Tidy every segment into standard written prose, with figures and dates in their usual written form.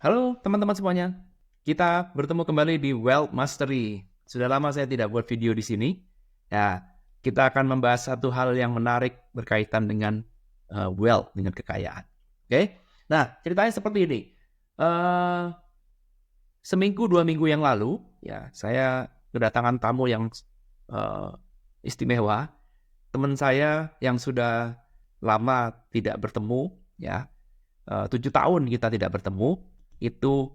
Halo teman-teman semuanya, kita bertemu kembali di Wealth Mastery. Sudah lama saya tidak buat video di sini. Ya, kita akan membahas satu hal yang menarik berkaitan dengan wealth, dengan kekayaan. Oke, nah ceritanya seperti ini. Eh, Seminggu 2 minggu yang lalu, ya saya kedatangan tamu yang eh, istimewa. Teman saya yang sudah lama tidak bertemu, ya 7 tahun kita tidak bertemu, itu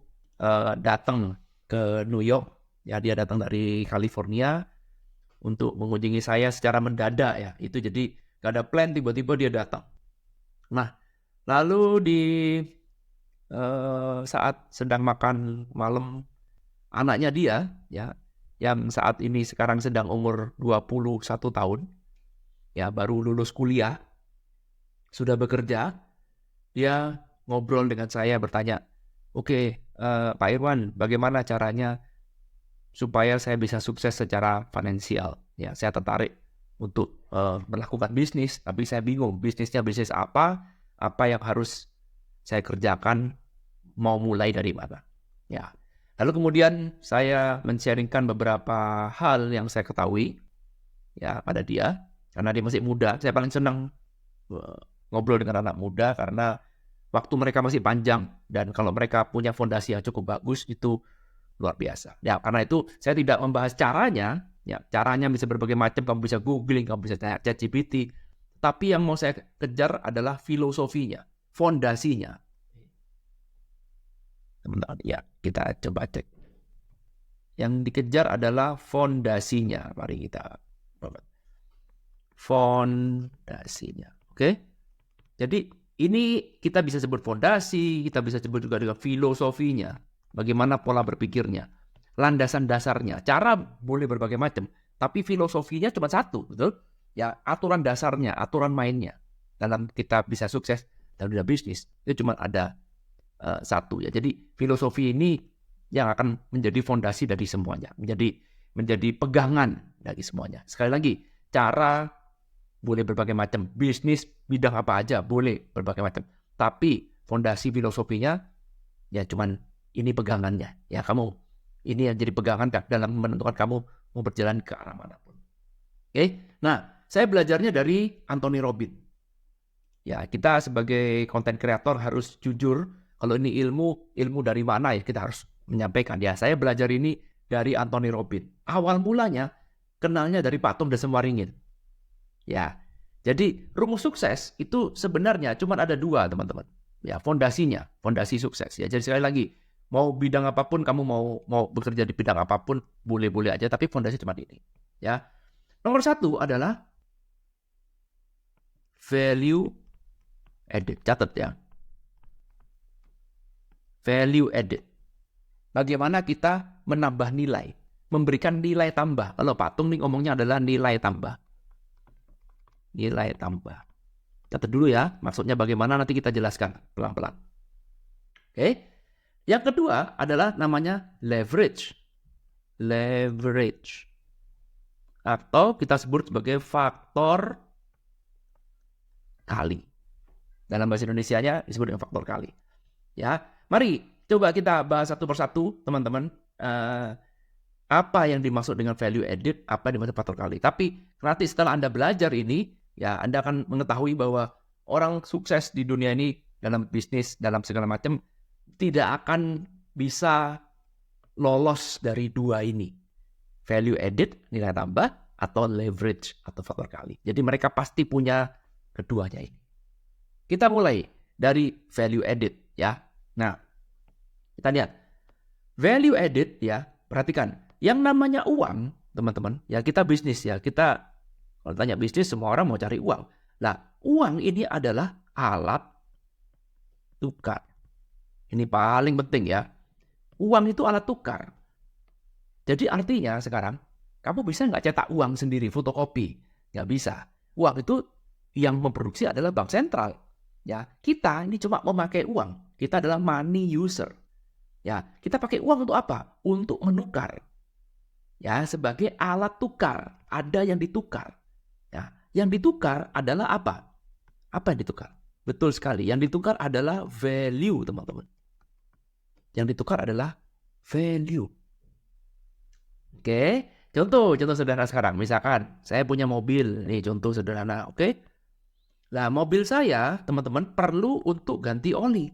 datang ke New York. Ya, dia datang dari California untuk mengunjungi saya secara mendadak ya. Itu jadi gak ada plan, tiba-tiba dia datang. Nah, lalu di saat sedang makan malam, anaknya dia ya, yang saat ini sekarang sedang umur 21 tahun, ya baru lulus kuliah, sudah bekerja, dia ngobrol dengan saya bertanya, "Oke, Pak Irwan, bagaimana caranya supaya saya bisa sukses secara finansial?" Ya, saya tertarik untuk melakukan bisnis, tapi saya bingung bisnisnya bisnis apa yang harus saya kerjakan, mau mulai dari mana. Ya, lalu kemudian saya men-sharingkan beberapa hal yang saya ketahui ya pada dia, karena dia masih muda. Saya paling senang ngobrol dengan anak muda karena waktu mereka masih panjang, dan kalau mereka punya fondasi yang cukup bagus itu luar biasa. Ya, karena itu saya tidak membahas caranya. Ya, caranya bisa berbagai macam, kamu bisa googling, kamu bisa tanya ChatGPT. Tapi yang mau saya kejar adalah filosofinya, fondasinya. Teman-teman, ya kita coba cek. Yang dikejar adalah fondasinya. Mari kita fondasinya. Oke? Jadi ini kita bisa sebut fondasi, kita bisa sebut juga dengan filosofinya. Bagaimana pola berpikirnya, landasan dasarnya. Cara boleh berbagai macam, tapi filosofinya cuma satu, betul? Ya, aturan dasarnya, aturan mainnya. Dalam kita bisa sukses dalam dunia bisnis, itu cuma ada satu ya. Jadi filosofi ini yang akan menjadi fondasi dari semuanya, menjadi pegangan dari semuanya. Sekali lagi, cara boleh berbagai macam, bisnis bidang apa aja boleh berbagai macam, tapi fondasi filosofinya ya cuman ini pegangannya ya. Kamu ini yang jadi pegangan dalam menentukan kamu mau berjalan ke arah manapun. Oke, nah saya belajarnya dari Anthony Robbins. Ya, kita sebagai content creator harus jujur kalau ini ilmu dari mana ya, kita harus menyampaikan. Ya, saya belajar ini dari Anthony Robbins. Awal mulanya kenalnya dari Pak Tom Desem-Waringin. Ya, jadi rumus sukses itu sebenarnya cuma ada dua, teman-teman. Ya, fondasi sukses. Ya, jadi sekali lagi, mau bidang apapun, kamu mau bekerja di bidang apapun, boleh-boleh aja, tapi fondasi cuma ini. Ya, nomor satu adalah value added. Catat ya, value added. Bagaimana kita menambah nilai, memberikan nilai tambah. Kalau Pak Tung nih ngomongnya adalah nilai tambah. Nilai tambah. Catat dulu ya, maksudnya bagaimana nanti kita jelaskan pelan-pelan. Oke. Yang kedua adalah namanya leverage. Leverage. Atau kita sebut sebagai faktor kali. Dalam bahasa Indonesianya disebut dengan faktor kali. Ya, mari coba kita bahas satu persatu, teman-teman. Apa yang dimaksud dengan value added, apa yang dimaksud faktor kali. Tapi nanti setelah Anda belajar ini, ya Anda akan mengetahui bahwa orang sukses di dunia ini dalam bisnis, dalam segala macam, tidak akan bisa lolos dari dua ini. Value added, nilai tambah, atau leverage, atau faktor kali. Jadi mereka pasti punya keduanya ini. Kita mulai dari value added ya. Nah, kita lihat. Value added ya, perhatikan. Yang namanya uang, teman-teman, ya kita bisnis ya. Kita kalau tanya bisnis, semua orang mau cari uang. Nah, uang ini adalah alat tukar. Ini paling penting ya. Uang itu alat tukar. Jadi artinya sekarang, kamu bisa nggak cetak uang sendiri, fotokopi? Nggak bisa. Uang itu yang memproduksi adalah bank sentral. Ya, kita ini cuma memakai uang. Kita adalah money user. Ya, kita pakai uang untuk apa? Untuk menukar. Ya, sebagai alat tukar. Ada yang ditukar. Ya, yang ditukar adalah apa? Apa yang ditukar? Betul sekali. Yang ditukar adalah value, teman-teman. Yang ditukar adalah value. Oke, contoh sederhana sekarang. Misalkan saya punya mobil, nih contoh sederhana, oke? Nah, mobil saya, teman-teman, perlu untuk ganti oli.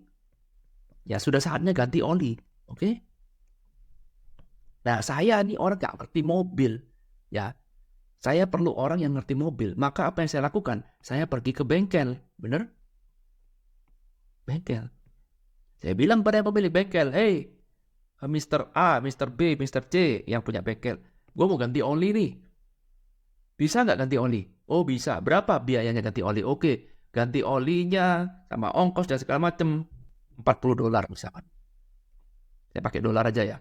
Ya, sudah saatnya ganti oli, oke? Nah, saya nih orang gak ngerti mobil, ya. Saya perlu orang yang ngerti mobil. Maka apa yang saya lakukan? Saya pergi ke bengkel, bener? Bengkel. Saya bilang pada pemilik bengkel, hey, Mr. A, Mr. B, Mr. C yang punya bengkel, gue mau ganti oli nih. Bisa nggak ganti oli? Oh bisa. Berapa biayanya ganti oli? Oke, ganti olinya sama ongkos dan segala macam $40 misalkan. Saya pakai dolar aja ya.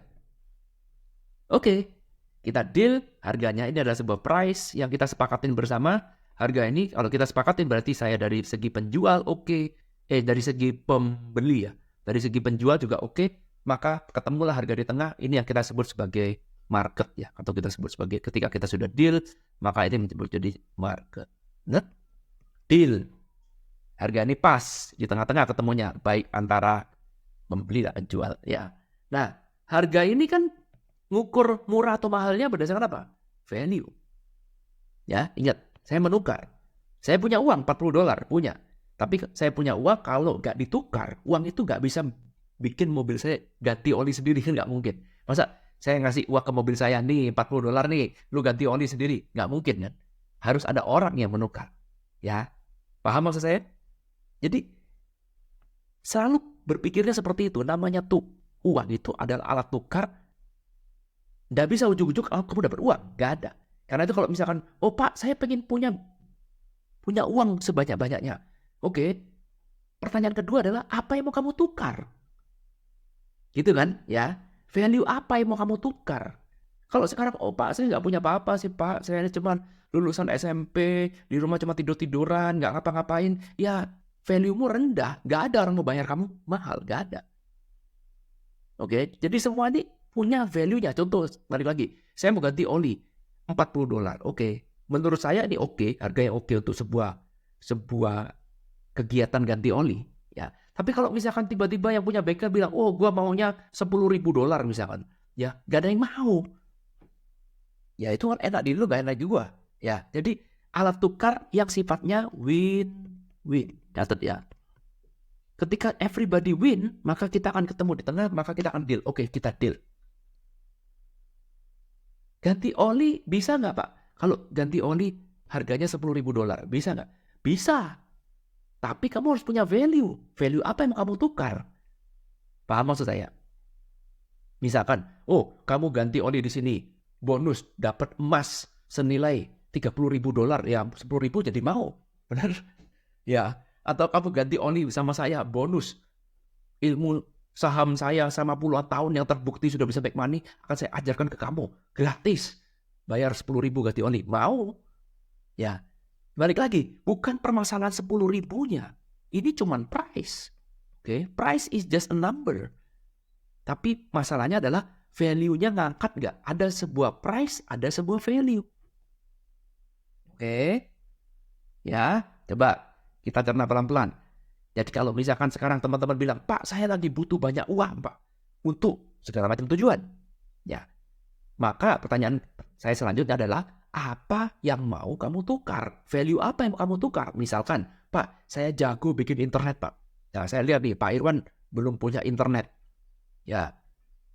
Oke, kita deal. Harganya ini adalah sebuah price yang kita sepakatin bersama. Harga ini kalau kita sepakatin berarti saya dari segi penjual oke. Dari segi pembeli ya. Dari segi penjual juga oke. Maka ketemulah harga di tengah. Ini yang kita sebut sebagai market ya. Atau kita sebut sebagai ketika kita sudah deal, maka ini disebut jadi market. Nah, deal. Harga ini pas di tengah-tengah ketemunya. Baik antara pembeli dan penjual ya. Nah, harga ini kan ngukur murah atau mahalnya berdasarkan apa? Value. Ya, ingat, saya menukar. Saya punya uang $40, punya. Tapi saya punya uang, kalau nggak ditukar, uang itu nggak bisa bikin mobil saya ganti oli sendiri, kan nggak mungkin. Masa saya ngasih uang ke mobil saya nih, $40 nih, lu ganti oli sendiri? Nggak mungkin kan? Harus ada orang yang menukar. Ya, paham maksud saya? Jadi, selalu berpikirnya seperti itu. Namanya tuh, uang itu adalah alat tukar. Nggak bisa ujuk-ujuk kamu dapat uang. Nggak ada. Karena itu kalau misalkan, oh Pak, saya pengen punya uang sebanyak-banyaknya. Oke. Pertanyaan kedua adalah, apa yang mau kamu tukar? Gitu kan? Ya. Value apa yang mau kamu tukar? Kalau sekarang, oh Pak, saya nggak punya apa-apa sih Pak. Saya cuma lulusan SMP, di rumah cuma tidur-tiduran, nggak ngapa-ngapain. Ya, value-mu rendah. Nggak ada orang mau bayar kamu mahal. Nggak ada. Oke. Jadi semua ini punya value-nya. Contoh, balik lagi. Saya mau ganti oli. $40. Oke. Menurut saya ini oke. Harga yang oke untuk sebuah kegiatan ganti oli. Ya. Tapi kalau misalkan tiba-tiba yang punya bengkel bilang, oh gua maunya $10.000 misalkan. Ya, gak ada yang mau. Ya itu kan enak di lu, gak enak juga. Ya, jadi alat tukar yang sifatnya win-win. Catat ya. Ketika everybody win, maka kita akan ketemu di tengah, maka kita akan deal. Oke, kita deal. Ganti oli bisa nggak Pak? Kalau ganti oli harganya $10.000, bisa nggak? Bisa. Tapi kamu harus punya value. Value apa yang mau kamu tukar? Paham maksud saya? Misalkan, oh kamu ganti oli di sini, bonus dapat emas senilai $30.000, ya $10.000 jadi mau, benar? Ya, atau kamu ganti oli sama saya, bonus ilmu saham saya sama puluhan tahun yang terbukti sudah bisa make money, akan saya ajarkan ke kamu gratis. Bayar $10.000 ganti oli, mau? Ya. Balik lagi, bukan permasalahan 10.000-nya. Ini cuma price. Oke, price is just a number. Tapi masalahnya adalah value-nya ngangkat nggak? Ada sebuah price, ada sebuah value. Oke. Ya, coba kita cerna pelan-pelan. Jadi kalau misalkan sekarang teman-teman bilang, Pak, saya lagi butuh banyak uang, Pak, untuk segala macam tujuan. Ya. Maka pertanyaan saya selanjutnya adalah, apa yang mau kamu tukar? Value apa yang mau kamu tukar? Misalkan, Pak, saya jago bikin internet, Pak. Nah, saya lihat nih, Pak Irwan belum punya internet. Ya,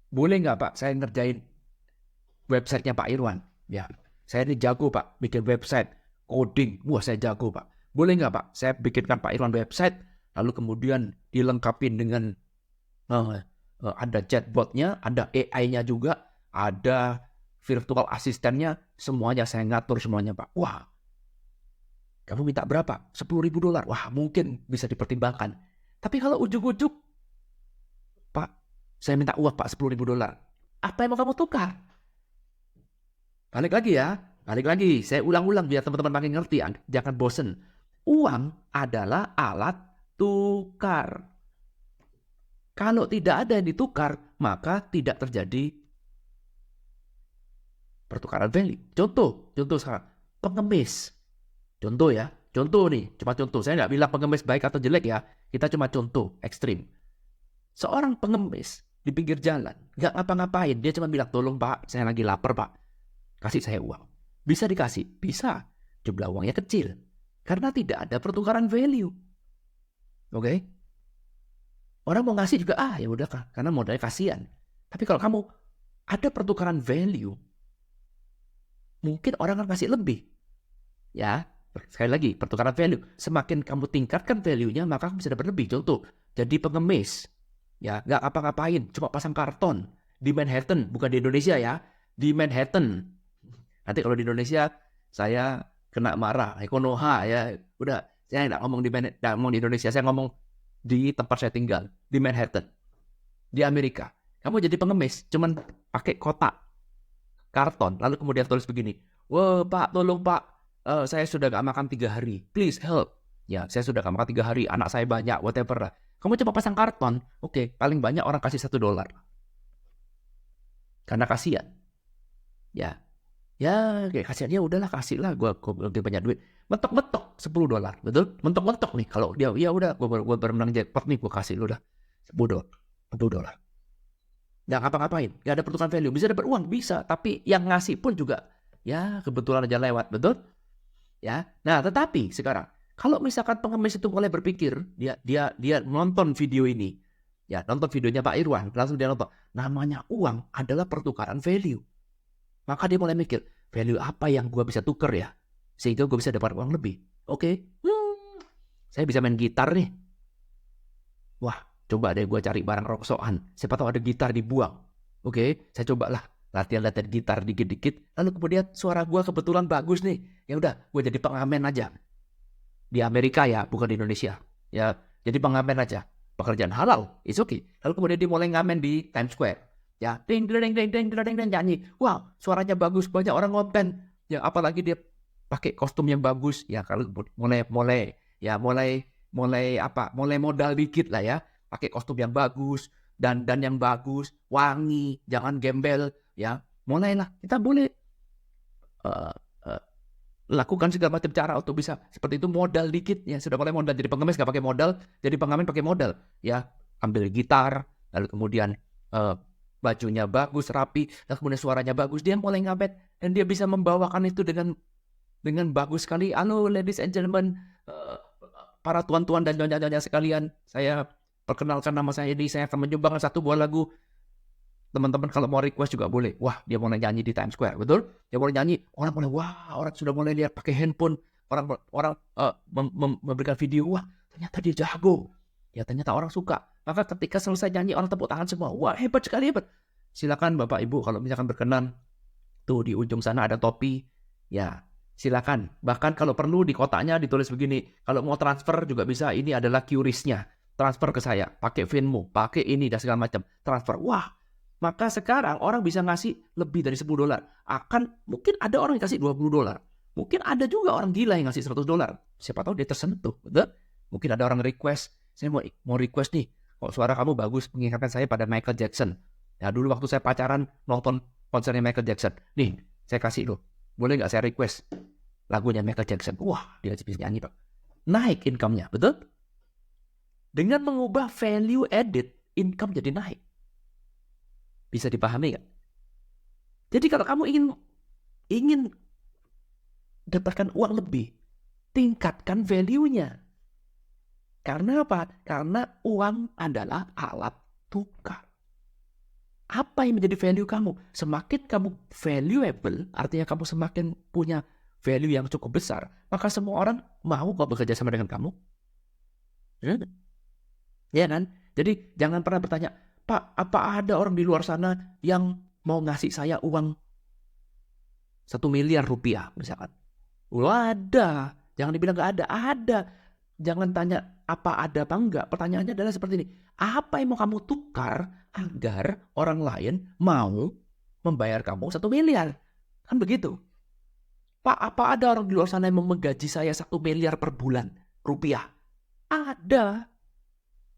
boleh nggak, Pak, saya ngerjain websitenya Pak Irwan? Ya, saya ini jago, Pak, bikin website, coding. Wah, saya jago, Pak. Boleh nggak, Pak, saya bikinkan Pak Irwan website, lalu kemudian dilengkapi dengan ada chatbotnya, ada AI-nya juga, ada virtual asistennya, semuanya saya ngatur semuanya, Pak. Wah, kamu minta berapa? $10.000. Wah, mungkin bisa dipertimbangkan. Tapi kalau ujuk-ujuk, Pak, saya minta uang, Pak, $10.000. Apa yang mau kamu tukar? Balik lagi ya. Balik lagi. Saya ulang-ulang biar teman-teman makin ngerti. Jangan bosen. Uang adalah alat tukar. Kalau tidak ada yang ditukar, maka tidak terjadi pertukaran value. Contoh sekarang, pengemis. Contoh ya, contoh nih, cuma contoh. Saya nggak bilang pengemis baik atau jelek ya. Kita cuma contoh ekstrim. Seorang pengemis di pinggir jalan, nggak ngapa-ngapain. Dia cuma bilang, tolong Pak, saya lagi lapar Pak, kasih saya uang. Bisa dikasih? Bisa. Jumlah uangnya kecil. Karena tidak ada pertukaran value. Oke? Orang mau ngasih juga, ya udah karena modalnya kasihan. Tapi kalau kamu ada pertukaran value, mungkin orang akan kasih lebih. Ya, sekali lagi, pertukaran value. Semakin kamu tingkatkan value-nya, maka kamu bisa dapat lebih. Contoh, jadi pengemis. Ya, nggak apa-ngapain, cuma pasang karton. Di Manhattan, bukan di Indonesia ya. Di Manhattan. Nanti kalau di Indonesia, saya kena marah. Konoha ya. Udah, saya nggak ngomong di Indonesia, saya ngomong di tempat saya tinggal. Di Manhattan. Di Amerika. Kamu jadi pengemis, cuman pakai kotak karton. Lalu kemudian tulis begini. Wah, Pak, tolong Pak. Saya sudah gak makan 3 hari. Please help. Ya, saya sudah gak makan 3 hari. Anak saya banyak, whatever lah. Kamu coba pasang karton. Oke, paling banyak orang kasih $1. Karena kasihan. Ya, kayak kasihan. Ya udahlah, kasih lah. Gue lebih banyak duit. Mentok-mentok $10. Betul? Mentok-mentok nih. Kalau dia, ya udah, gue bermenang jackpot nih. Gue kasih lu dah $10. Nggak ngapa-ngapain. Nggak ada pertukaran value. Bisa dapat uang? Bisa. Tapi yang ngasih pun juga, ya kebetulan aja lewat. Betul? Ya. Nah, tetapi sekarang kalau misalkan pengemis itu mulai berpikir, dia nonton video ini, ya nonton videonya Pak Irwan, langsung dia nonton, namanya uang adalah pertukaran value. Maka dia mulai mikir, value apa yang gue bisa tuker ya, sehingga gue bisa dapat uang lebih. Oke, saya bisa main gitar nih. Wah, coba deh gue cari barang roksokan. Siapa tahu ada gitar dibuang. Oke, saya cobalah latihan gitar dikit-dikit. Lalu kemudian suara gue kebetulan bagus nih. Ya udah, gue jadi pengamen aja. Di Amerika ya, bukan di Indonesia. Ya, jadi pengamen aja. Pekerjaan halal, it's okay. Lalu kemudian dia mulai ngamen di Times Square. Ya, ding ding ding ding ding ding nyanyi. Wow, suaranya bagus, banyak orang ngopen. Ya, apalagi dia pakai kostum yang bagus. Ya, kalau mulai modal dikit lah ya. Pakai kostum yang bagus, dan yang bagus, wangi, jangan gembel. Ya, mulailah. Kita boleh lakukan segala macam cara untuk bisa seperti itu, modal dikit ya. Sudah mulai modal, jadi pengemis gak pakai modal, jadi pengamen pakai modal ya. Ambil gitar, lalu kemudian bajunya bagus, rapi, dan kemudian suaranya bagus, dia mulai ngamen dan dia bisa membawakan itu dengan bagus sekali. Halo ladies and gentlemen, para tuan-tuan dan nyonya-nyonya sekalian, saya perkenalkan nama saya ini, saya akan menyumbangkan 1 buah lagu. Teman-teman kalau mau request juga boleh. Wah, dia mulai nyanyi di Times Square, betul? Dia mulai nyanyi, orang mulai, wah, orang sudah mulai lihat pakai handphone, orang memberikan video, wah, ternyata dia jago. Ya, ternyata orang suka. Maka ketika selesai nyanyi, orang tepuk tangan semua. Wah, hebat sekali, hebat. Silakan Bapak Ibu kalau misalkan berkenan, tuh di ujung sana ada topi. Ya, silakan. Bahkan kalau perlu di kotaknya ditulis begini, kalau mau transfer juga bisa, ini adalah QRIS-nya. Transfer ke saya, pakai Venmo, pakai ini dan segala macam. Transfer. Wah, maka sekarang orang bisa ngasih lebih dari $10. Mungkin ada orang yang kasih $20. Mungkin ada juga orang gila yang ngasih $100. Siapa tahu dia tersentuh, betul? Mungkin ada orang request, saya mau request nih, kok suara kamu bagus, mengingatkan saya pada Michael Jackson. Ya dulu waktu saya pacaran nonton konsernya Michael Jackson. Nih, saya kasih loh. Boleh nggak saya request lagunya Michael Jackson? Wah, dia bisa nyanyi, Pak. Naik income-nya, betul? Dengan mengubah value added, income jadi naik. Bisa dipahami nggak? Jadi kalau kamu ingin dapatkan uang lebih, tingkatkan value-nya. Karena apa? Karena uang adalah alat tukar. Apa yang menjadi value kamu? Semakin kamu valuable, artinya kamu semakin punya value yang cukup besar, maka semua orang mau kok bekerja sama dengan kamu. Ya kan? Jadi jangan pernah bertanya, Pak, apa ada orang di luar sana yang mau ngasih saya uang 1 miliar rupiah misalkan? Ada. Jangan dibilang nggak ada. Ada. Jangan tanya apa ada apa enggak. Pertanyaannya adalah seperti ini. Apa yang mau kamu tukar agar orang lain mau membayar kamu 1 miliar? Kan begitu. Pak, apa ada orang di luar sana yang mau menggaji saya 1 miliar per bulan rupiah? Ada.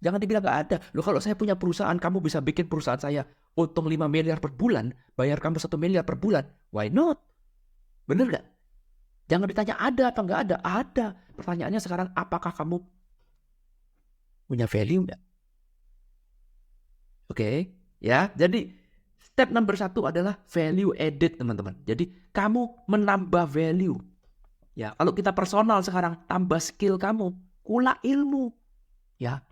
Jangan dibilang nggak ada. Loh, kalau saya punya perusahaan, kamu bisa bikin perusahaan saya untung 5 miliar per bulan, bayar kamu 1 miliar per bulan. Why not? Bener nggak? Jangan ditanya ada atau nggak ada. Ada. Pertanyaannya sekarang, apakah kamu punya value nggak? Oke. Ya, jadi step number 1 adalah value added, teman-teman. Jadi kamu menambah value. Ya, kalau kita personal sekarang, tambah skill kamu, kula ilmu. Ya,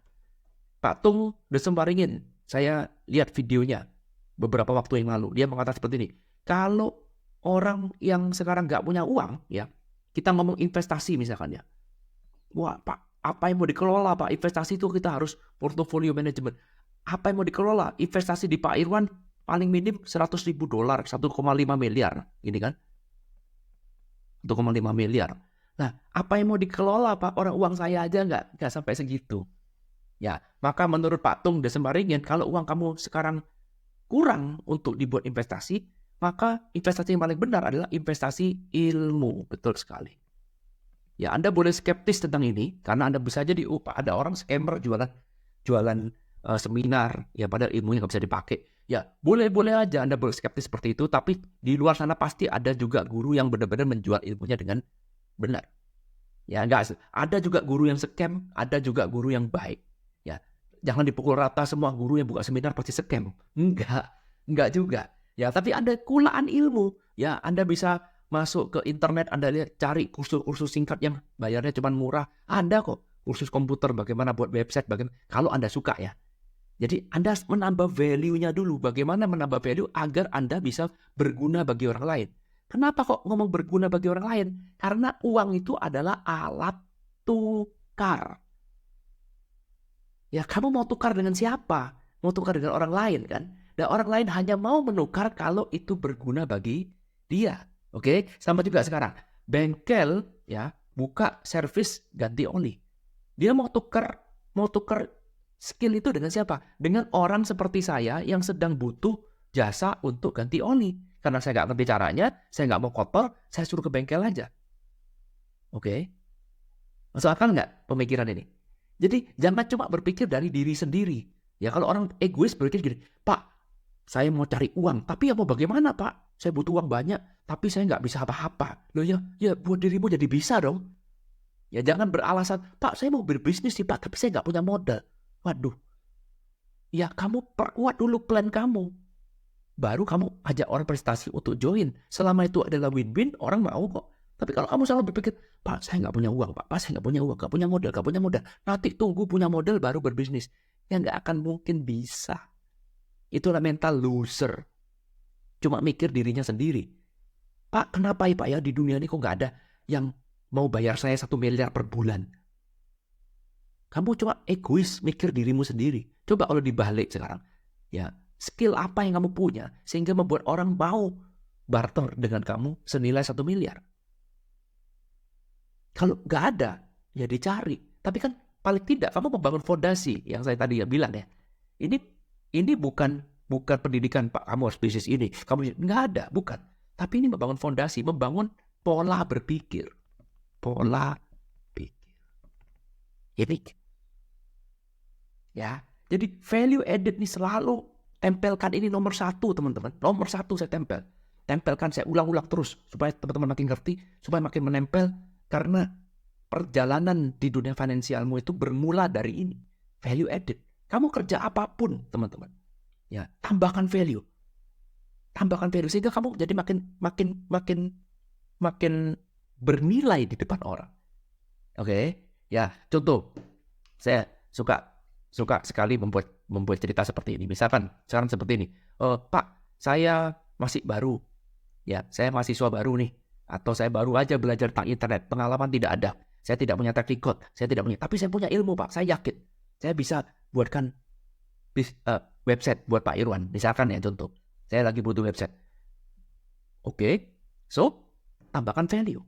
Pak Tung Desem-Waringin, saya lihat videonya beberapa waktu yang lalu. Dia mengatakan seperti ini, kalau orang yang sekarang nggak punya uang, ya, kita ngomong investasi misalkan ya. Wah, Pak, apa yang mau dikelola, Pak? Investasi itu kita harus portfolio management. Apa yang mau dikelola? Investasi di Pak Irwan paling minim $100.000, 1,5 miliar. Ini kan? 1,5 miliar. Nah, apa yang mau dikelola, Pak? Orang uang saya aja nggak sampai segitu. Ya, maka menurut Pak Tung Desem-Waringin, kalau uang kamu sekarang kurang untuk dibuat investasi, maka investasi yang paling benar adalah investasi ilmu. Betul sekali. Ya, Anda boleh skeptis tentang ini, karena Anda bisa jadi ada orang scammer jualan seminar, ya padahal ilmunya nggak bisa dipakai. Ya, boleh-boleh aja Anda boleh skeptis seperti itu, tapi di luar sana pasti ada juga guru yang benar-benar menjual ilmunya dengan benar. Ya, enggak, ada juga guru yang scam, ada juga guru yang baik. Ya, jangan dipukul rata semua guru yang buka seminar pasti scam. Enggak juga. Ya, tapi ada kulaan ilmu. Ya, Anda bisa masuk ke internet, Anda lihat, cari kursus-kursus singkat yang bayarnya cuma murah. Ada kok kursus komputer, bagaimana buat website, bagaimana kalau Anda suka ya. Jadi Anda menambah value-nya dulu. Bagaimana menambah value agar Anda bisa berguna bagi orang lain. Kenapa kok ngomong berguna bagi orang lain? Karena uang itu adalah alat tukar. Ya, kamu mau tukar dengan siapa? Mau tukar dengan orang lain kan? Dan orang lain hanya mau menukar kalau itu berguna bagi dia. Oke? Sama juga sekarang. Bengkel ya buka servis ganti oli. Dia mau tukar skill itu dengan siapa? Dengan orang seperti saya yang sedang butuh jasa untuk ganti oli. Karena saya nggak ngerti caranya, saya nggak mau kotor, saya suruh ke bengkel aja. Oke? Masuk akal nggak pemikiran ini? Jadi jangan cuma berpikir dari diri sendiri. Ya kalau orang egois berpikir gini, Pak, saya mau cari uang, tapi ya mau bagaimana Pak? Saya butuh uang banyak, tapi saya nggak bisa apa-apa. Loh ya buat dirimu jadi bisa dong. Ya jangan beralasan, Pak saya mau berbisnis sih Pak, tapi saya nggak punya modal. Waduh, ya kamu perkuat dulu plan kamu. Baru kamu ajak orang prestasi untuk join. Selama itu adalah win-win, orang mau kok. Tapi kalau kamu selalu berpikir, Pak saya nggak punya uang, Pak saya nggak punya uang, nggak punya modal. Nanti tunggu punya modal baru berbisnis. Ya nggak akan mungkin bisa. Itulah mental loser. Cuma mikir dirinya sendiri. Pak kenapa ya Pak ya di dunia ini kok nggak ada yang mau bayar saya 1 miliar per bulan? Kamu cuma egois mikir dirimu sendiri. Coba kalau dibalik sekarang. Ya, skill apa yang kamu punya sehingga membuat orang mau barter dengan kamu senilai 1 miliar? Kalau nggak ada, ya dicari. Tapi kan paling tidak kamu membangun fondasi yang saya tadi bilang ya. Ini bukan pendidikan Pak, kamu harus bisnis ini. Kamu nggak ada, bukan. Tapi ini membangun fondasi, membangun pola berpikir. Pola pikir. Ini ya, jadi value added ini selalu tempelkan ini nomor 1 teman-teman. Nomor 1 saya tempelkan, saya ulang-ulang terus supaya teman-teman makin ngerti, supaya makin menempel. Karena perjalanan di dunia finansialmu itu bermula dari ini, value added. Kamu kerja apapun teman-teman, ya tambahkan value sehingga kamu jadi makin bernilai di depan orang. Oke? Ya contoh, saya suka sekali membuat cerita seperti ini. Misalkan sekarang seperti ini, Pak, saya masih baru, ya, saya mahasiswa baru nih, atau saya baru aja belajar tentang internet, pengalaman tidak ada, saya tidak punya track record, tapi saya punya ilmu Pak, saya yakin, saya bisa buatkan website buat Pak Irwan, misalkan ya contoh, saya lagi butuh website. Oke, so tambahkan value.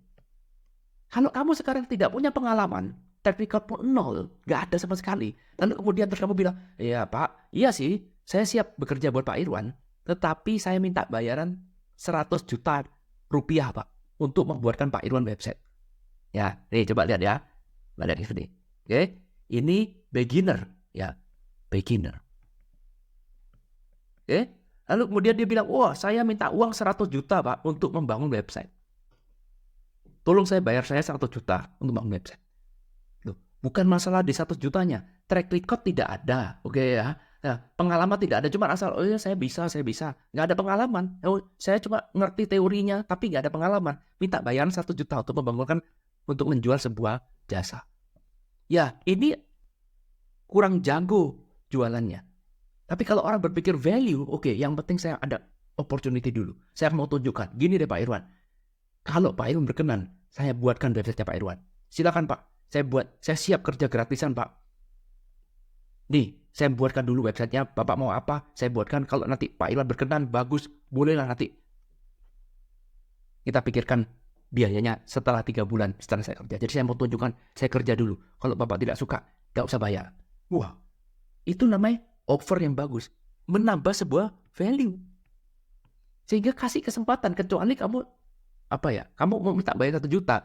Kalau kamu sekarang tidak punya pengalaman, track record pun 0, nggak ada sama sekali. Lalu kemudian terus kamu bilang, ya Pak, iya sih, saya siap bekerja buat Pak Irwan, tetapi saya minta bayaran 100 juta rupiah Pak, untuk membuatkan Pak Irwan website. Ya, nih coba lihat ya. Lihat di sini. Oke, ini beginner, ya, beginner. Oke, lalu kemudian dia bilang, wah saya minta uang 100 juta Pak, untuk membangun website. Tolong saya bayar saya 100 juta untuk bangun website. Loh, bukan masalah di 100 jutanya. Track record tidak ada. Oke ya. Nah, pengalaman tidak ada, cuma asal, oh ya saya bisa. Nggak ada pengalaman. Oh, saya cuma ngerti teorinya, tapi nggak ada pengalaman. Minta bayaran 1 juta untuk menjual sebuah jasa. Ya, ini kurang jago jualannya. Tapi kalau orang berpikir value, oke, yang penting saya ada opportunity dulu. Saya mau tunjukkan, gini deh Pak Irwan. Kalau Pak Irwan berkenan, saya buatkan website Pak Irwan. Silakan Pak, saya siap kerja gratisan Pak. Nih, saya buatkan dulu websitenya, Bapak mau apa, saya buatkan. Kalau nanti Pak Irwan berkenan, bagus, bolehlah nanti. Kita pikirkan biayanya setelah 3 bulan setelah saya kerja. Jadi saya mau tunjukkan, saya kerja dulu. Kalau Bapak tidak suka, gak usah bayar. Wah, itu namanya offer yang bagus. Menambah sebuah value. Sehingga kasih kesempatan, kecuali kamu, kamu mau minta bayar 1 juta.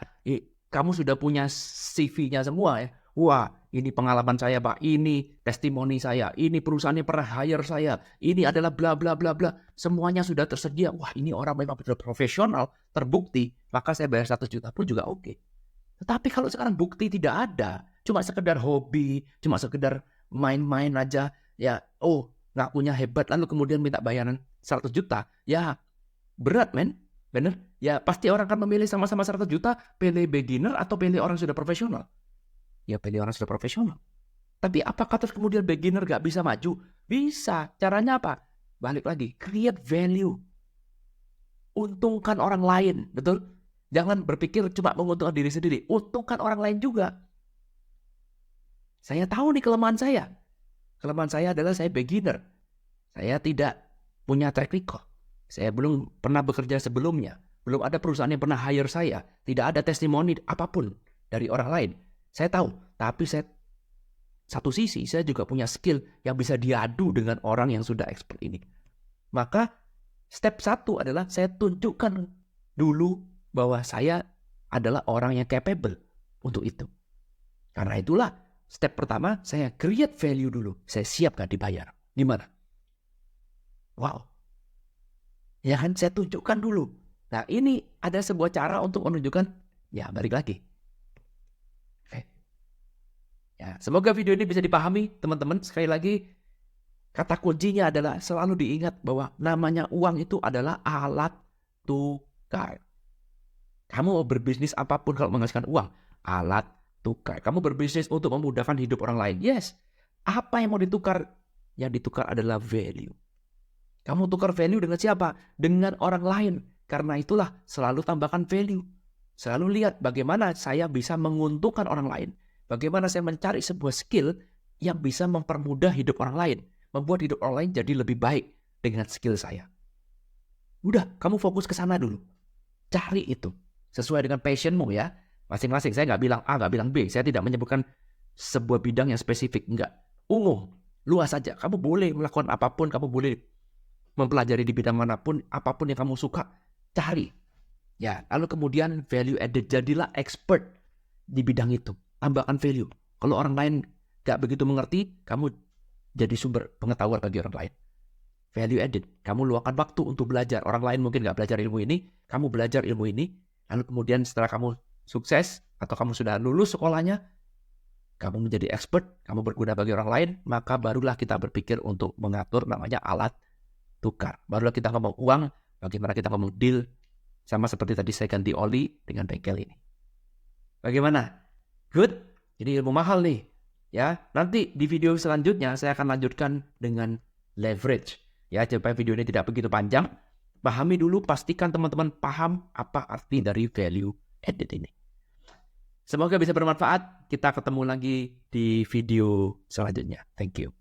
Kamu sudah punya CV-nya semua ya. Wah, ini pengalaman saya Pak, ini testimoni saya, ini perusahaannya pernah hire saya, ini adalah bla bla bla bla. Semuanya sudah tersedia. Wah, ini orang memang benar profesional, terbukti, maka saya bayar 1 juta pun juga oke. Tetapi kalau sekarang bukti tidak ada, cuma sekedar hobi, cuma sekedar main-main aja, ya, ngakunya hebat, lalu kemudian minta bayaran 100 juta, ya berat men, bener? Ya pasti orang akan memilih sama-sama 100 juta, pilih beginner atau pilih orang sudah profesional. Ya pilih orang sudah profesional. Tapi apakah terus kemudian beginner gak bisa maju? Bisa. Caranya apa? Balik lagi, create value. Untungkan orang lain, betul? Jangan berpikir cuma menguntungkan diri sendiri. Untungkan orang lain juga. Saya tahu nih kelemahan saya. Kelemahan saya adalah saya beginner. Saya tidak punya track record. Saya belum pernah bekerja sebelumnya. Belum ada perusahaan yang pernah hire saya. Tidak ada testimoni apapun dari orang lain. Saya tahu, tapi satu sisi saya juga punya skill yang bisa diadu dengan orang yang sudah expert ini. Maka step 1 adalah saya tunjukkan dulu bahwa saya adalah orang yang capable untuk itu. Karena itulah step pertama saya create value dulu. Saya siap gak dibayar. Gimana? Wow. Ya kan saya tunjukkan dulu. Nah ini ada sebuah cara untuk menunjukkan, ya balik lagi. Ya, semoga video ini bisa dipahami teman-teman. Sekali lagi, kata kuncinya adalah selalu diingat bahwa namanya uang itu adalah alat tukar. Kamu mau berbisnis apapun kalau menghasilkan uang, alat tukar. Kamu berbisnis untuk memudahkan hidup orang lain. Yes. Apa yang mau ditukar? Yang ditukar adalah value. Kamu tukar value dengan siapa? Dengan orang lain. Karena itulah selalu tambahkan value. Selalu lihat bagaimana saya bisa menguntungkan orang lain. Bagaimana saya mencari sebuah skill yang bisa mempermudah hidup orang lain. Membuat hidup orang lain jadi lebih baik dengan skill saya. Udah, kamu fokus ke sana dulu. Cari itu. Sesuai dengan passionmu ya. Masing-masing. Saya nggak bilang A, nggak bilang B. Saya tidak menyebutkan sebuah bidang yang spesifik. Enggak. Umum. Luas saja. Kamu boleh melakukan apapun. Kamu boleh mempelajari di bidang manapun. Apapun yang kamu suka. Cari. Ya, lalu kemudian value added. Jadilah expert di bidang itu. Tambahkan value. Kalau orang lain gak begitu mengerti, kamu jadi sumber pengetahuan bagi orang lain. Value added. Kamu luangkan waktu untuk belajar. Orang lain mungkin gak belajar ilmu ini, kamu belajar ilmu ini. Lalu kemudian setelah kamu sukses, atau kamu sudah lulus sekolahnya, kamu menjadi expert, kamu berguna bagi orang lain, maka barulah kita berpikir untuk mengatur namanya alat tukar. Barulah kita ngomong uang, bagaimana kita ngomong deal, sama seperti tadi saya ganti oli dengan bengkel ini. Bagaimana? Good? Jadi ilmu mahal nih. Ya, nanti di video selanjutnya saya akan lanjutkan dengan leverage. Ya, supaya video ini tidak begitu panjang. Pahami dulu, pastikan teman-teman paham apa arti dari value added ini. Semoga bisa bermanfaat. Kita ketemu lagi di video selanjutnya. Thank you.